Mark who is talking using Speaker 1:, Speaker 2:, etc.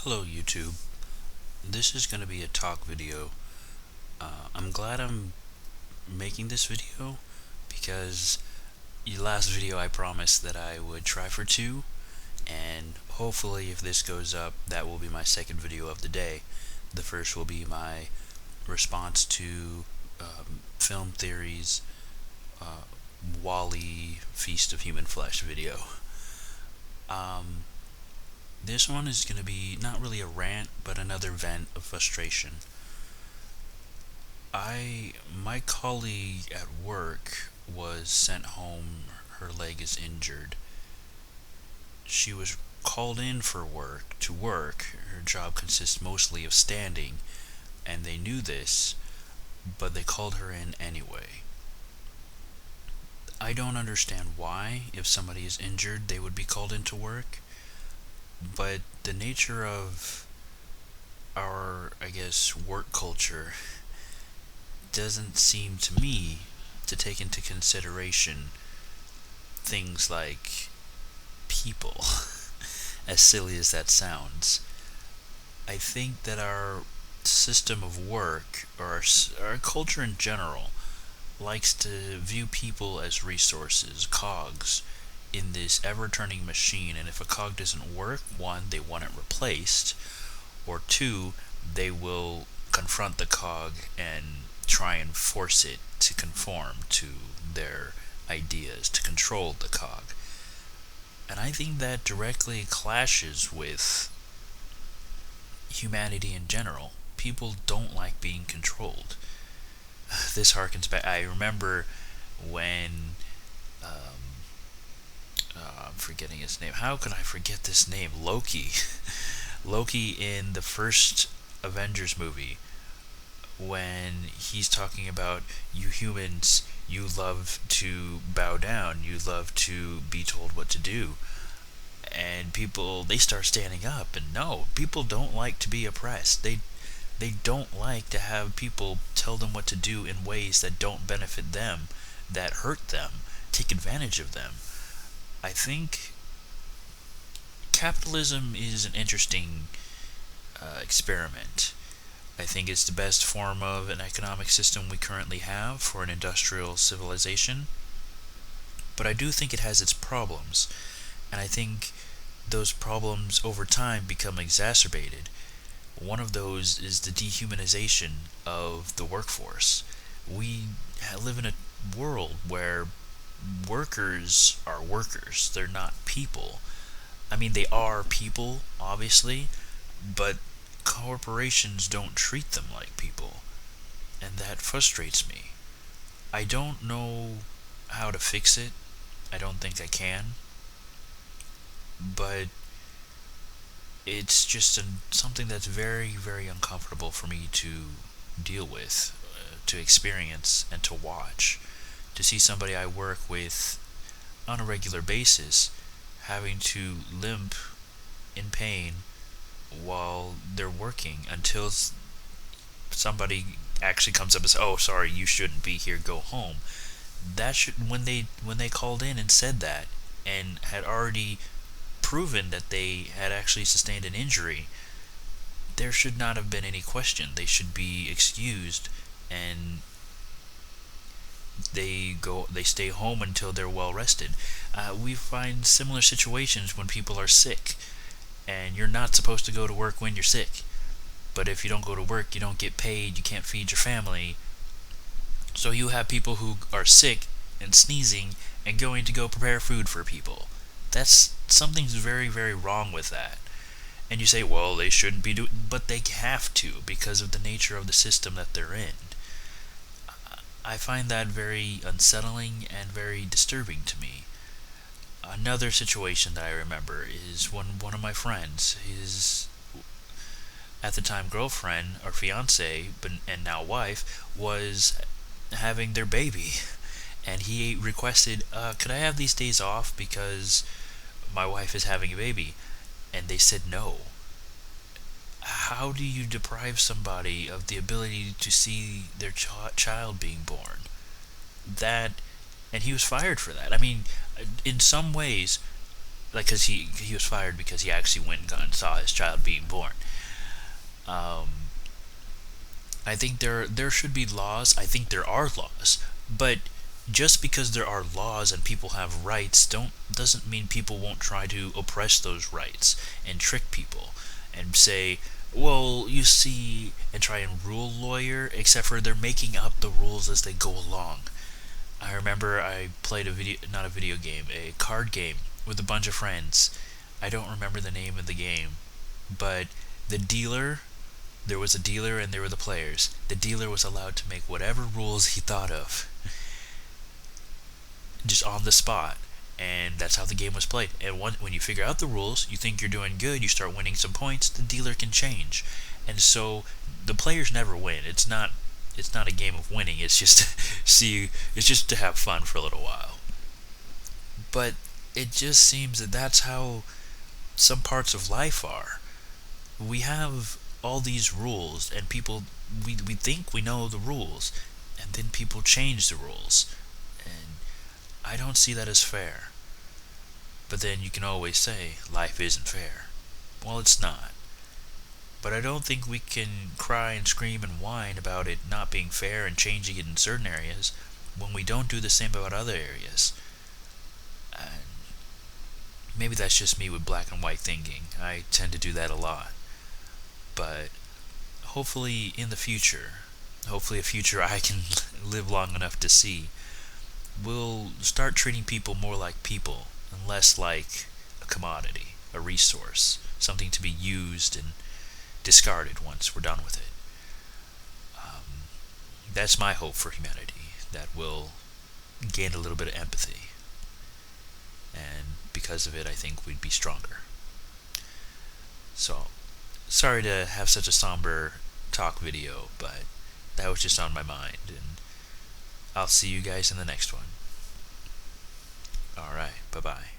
Speaker 1: Hello YouTube. This is going to be a talk video. I'm glad I'm making this video because the last video I promised that I would try for two, and hopefully if this goes up that will be my second video of the day. The first will be my response to film theories Wall-E Feast of Human Flesh video. This one is going to be not really a rant, but another vent of frustration. My colleague at work was sent home. Her leg is injured. She was called in for to work. Her job consists mostly of standing, and they knew this, but they called her in anyway. I don't understand why, if somebody is injured, they would be called into work. But the nature of our, work culture doesn't seem to me to take into consideration things like people, as silly as that sounds. I think that our system of work, or our culture in general, likes to view people as resources, cogs, in this ever-turning machine, and if a cog doesn't work, one, they want it replaced, or two, they will confront the cog and try and force it to conform to their ideas, to control the cog. And I think that directly clashes with humanity in general. People don't like being controlled. This harkens back. I remember when I'm forgetting his name. How can I forget this name? Loki. Loki in the first Avengers movie, when he's talking about, you humans, you love to bow down, you love to be told what to do. And people, they start standing up, and no, people don't like to be oppressed. They don't like to have people tell them what to do in ways that don't benefit them, that hurt them, take advantage of them. I think capitalism is an interesting experiment. I think it's the best form of an economic system we currently have for an industrial civilization. But I do think it has its problems, and I think those problems over time become exacerbated. One of those is the dehumanization of the workforce. We live in a world where workers are workers. They're not people. I mean, they are people, obviously, but corporations don't treat them like people, and that frustrates me. I don't know how to fix it. I don't think I can. But it's just something that's very, very uncomfortable for me to deal with, to experience, and to watch. To see somebody I work with on a regular basis having to limp in pain while they're working until somebody actually comes up and says, "Oh, sorry, you shouldn't be here. Go home." That should when they called in and said that, and had already proven that they had actually sustained an injury, there should not have been any question. They should be excused, and they stay home until they're well rested. We find similar situations when people are sick, and you're not supposed to go to work when you're sick. But if you don't go to work, you don't get paid, you can't feed your family. So you have people who are sick and sneezing and going to go prepare food for people. Something's very, very wrong with that. And you say, well, they shouldn't be doing, but they have to because of the nature of the system that they're in. I find that very unsettling and very disturbing to me. Another situation that I remember is when one of my friends, his at the time girlfriend or fiance, and now wife, was having their baby, and he requested, "Could I have these days off because my wife is having a baby?" And they said no. How do you deprive somebody of the ability to see their child being born? And he was fired for that. I mean, in some ways, like, because he was fired because he actually went and saw his child being born. Um, I think there should be laws. I think there are laws, but just because there are laws and people have rights doesn't mean people won't try to oppress those rights and trick people and say, well, you see, and try and rule lawyer, except for they're making up the rules as they go along. I remember I played not a video game, a card game with a bunch of friends. I don't remember the name of the game, but the dealer, there was a dealer and there were the players. The dealer was allowed to make whatever rules he thought of, just on the spot. And that's how the game was played. And when you figure out the rules, you think you're doing good, you start winning some points, the dealer can change. And so the players never win. It's not a game of winning. It's just it's just to have fun for a little while. But it just seems that that's how some parts of life are. We have all these rules, and people, we think we know the rules, and then people change the rules, and I don't see that as fair. But then you can always say life isn't fair. Well, it's not. But I don't think we can cry and scream and whine about it not being fair and changing it in certain areas when we don't do the same about other areas. And maybe that's just me with black and white thinking. I tend to do that a lot. But hopefully in the future, hopefully a future I can live long enough to see, we'll start treating people more like people and less like a commodity, a resource, something to be used and discarded once we're done with it. That's my hope for humanity, that we'll gain a little bit of empathy, and because of it I think we'd be stronger. So, sorry to have such a somber talk video, but that was just on my mind, and I'll see you guys in the next one. Alright, bye bye.